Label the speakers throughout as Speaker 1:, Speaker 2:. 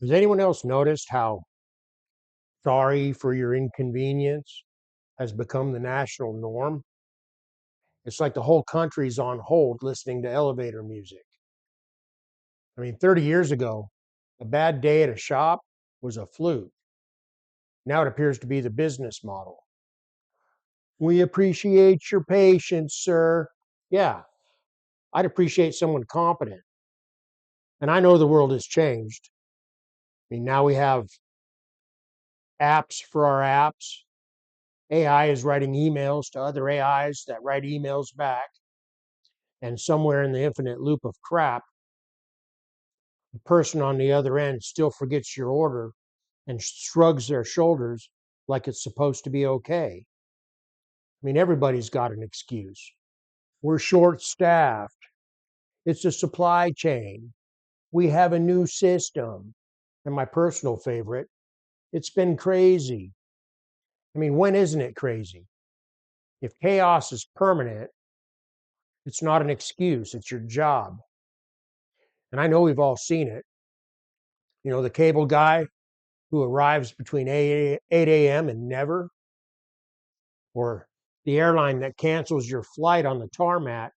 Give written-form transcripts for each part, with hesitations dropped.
Speaker 1: Has anyone else noticed how sorry for your inconvenience has become the national norm? It's like the whole country's on hold listening to elevator music. I mean, 30 years ago, a bad day at a shop was a fluke. Now it appears to be the business model. We appreciate your patience, sir. Yeah, I'd appreciate someone competent. And I know the world has changed. I mean, now we have apps for our apps. AI is writing emails to other AIs that write emails back. And somewhere in the infinite loop of crap, the person on the other end still forgets your order and shrugs their shoulders like it's supposed to be okay. I mean, everybody's got an excuse. We're short staffed. It's a supply chain. We have a new system. And my personal favorite, it's been crazy. I mean, when isn't it crazy? If chaos is permanent, it's not an excuse, it's your job. And I know we've all seen it. You know, the cable guy who arrives between 8 a.m. and never, or the airline that cancels your flight on the tarmac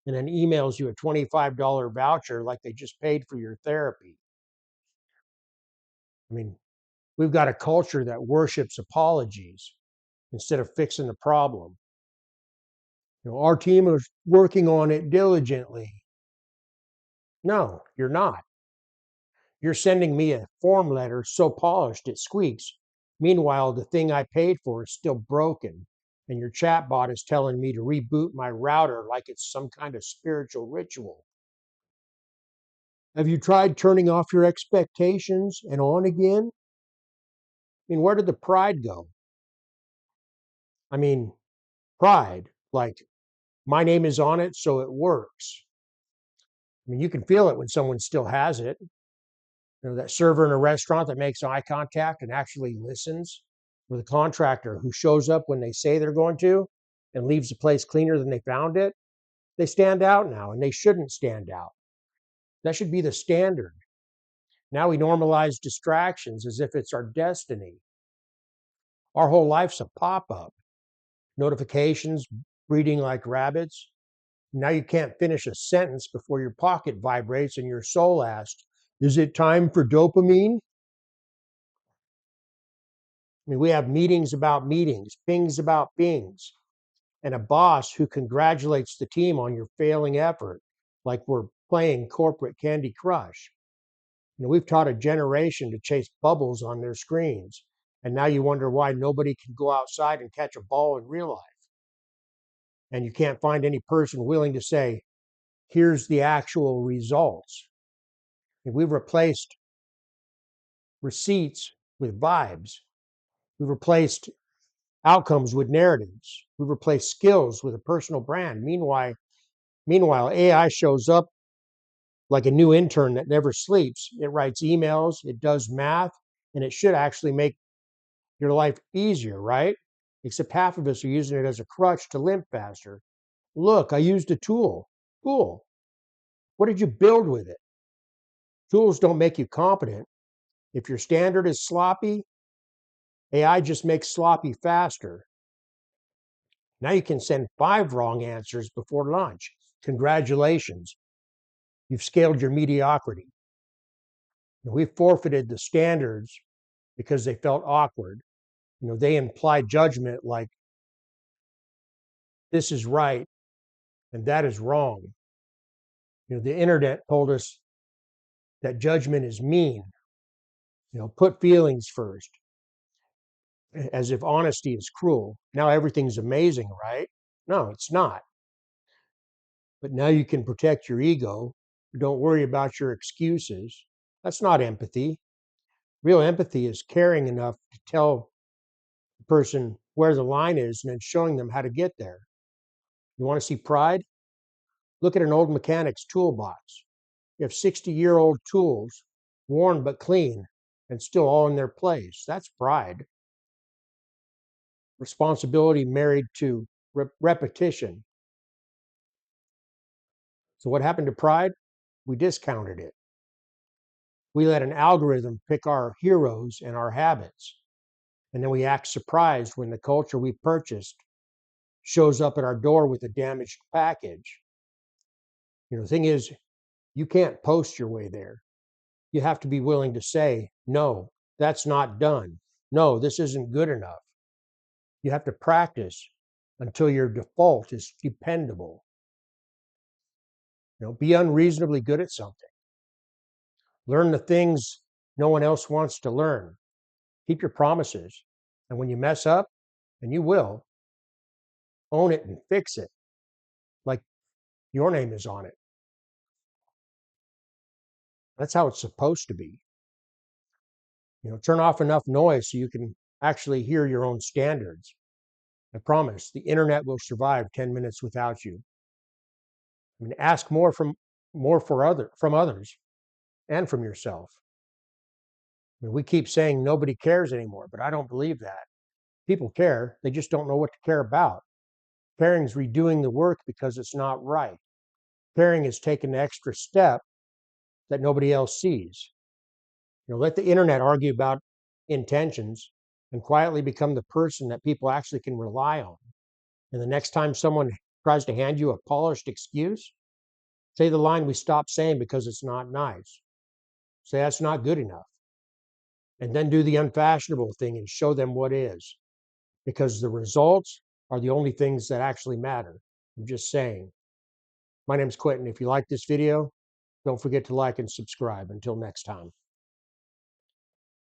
Speaker 1: and then emails you a $25 voucher like they just paid for your therapy. I mean, we've got a culture that worships apologies instead of fixing the problem. You know, our team is working on it diligently. No, you're not. You're sending me a form letter so polished it squeaks. Meanwhile, the thing I paid for is still broken, and your chatbot is telling me to reboot my router like it's some kind of spiritual ritual. Have you tried turning off your expectations and on again? I mean, where did the pride go? I mean, pride, like my name is on it, so it works. I mean, you can feel it when someone still has it. You know, that server in a restaurant that makes eye contact and actually listens, or the contractor who shows up when they say they're going to and leaves the place cleaner than they found it. They stand out now, and they shouldn't stand out. That should be the standard. Now we normalize distractions as if it's our destiny. Our whole life's a pop up, notifications breeding like rabbits. Now you can't finish a sentence before your pocket vibrates and your soul asks, is it time for dopamine? I mean, we have meetings about meetings, pings about pings, and a boss who congratulates the team on your failing effort, like we're playing corporate Candy Crush. You know, we've taught a generation to chase bubbles on their screens, and now you wonder why nobody can go outside and catch a ball in real life. And you can't find any person willing to say, here's the actual results. And we've replaced receipts with vibes. We've replaced outcomes with narratives. We've replaced skills with a personal brand. Meanwhile, AI shows up like a new intern that never sleeps. It writes emails, it does math, and it should actually make your life easier, right? Except half of us are using it as a crutch to limp faster. Look, I used a tool. Cool. What did you build with it? Tools don't make you competent. If your standard is sloppy, AI just makes sloppy faster. Now you can send 5 wrong answers before lunch. Congratulations. You've scaled your mediocrity. We forfeited the standards because they felt awkward. You know, they imply judgment like this is right and that is wrong. You know, the internet told us that judgment is mean. You know, put feelings first, as if honesty is cruel. Now everything's amazing, right? No, it's not. But now you can protect your ego. Don't worry about your excuses. That's not empathy. Real empathy is caring enough to tell the person where the line is and then showing them how to get there. You want to see pride? Look at an old mechanic's toolbox. You have 60-year-old tools, worn but clean, and still all in their place. That's pride. Responsibility married to repetition. So what happened to pride? We discounted it. We let an algorithm pick our heroes and our habits. And then we act surprised when the culture we purchased shows up at our door with a damaged package. The thing is, you can't post your way there. You have to be willing to say, no, that's not done. No, this isn't good enough. You have to practice until your default is dependable. Be unreasonably good at something. Learn the things no one else wants to learn. Keep your promises. And when you mess up, and you will, own it and fix it like your name is on it. That's how it's supposed to be. Turn off enough noise so you can actually hear your own standards. I promise the internet will survive 10 minutes without you. Ask more from others and from yourself. We keep saying nobody cares anymore, but I don't believe that. People care, they just don't know what to care about. Caring is redoing the work because it's not right. Caring is taking the extra step that nobody else sees. Let the internet argue about intentions and quietly become the person that people actually can rely on. And the next time someone tries to hand you a polished excuse, say the line we stopped saying because it's not nice. Say that's not good enough. And then do the unfashionable thing and show them what is. Because the results are the only things that actually matter. I'm just saying. My name is Quentin. If you like this video, don't forget to like and subscribe. Until next time.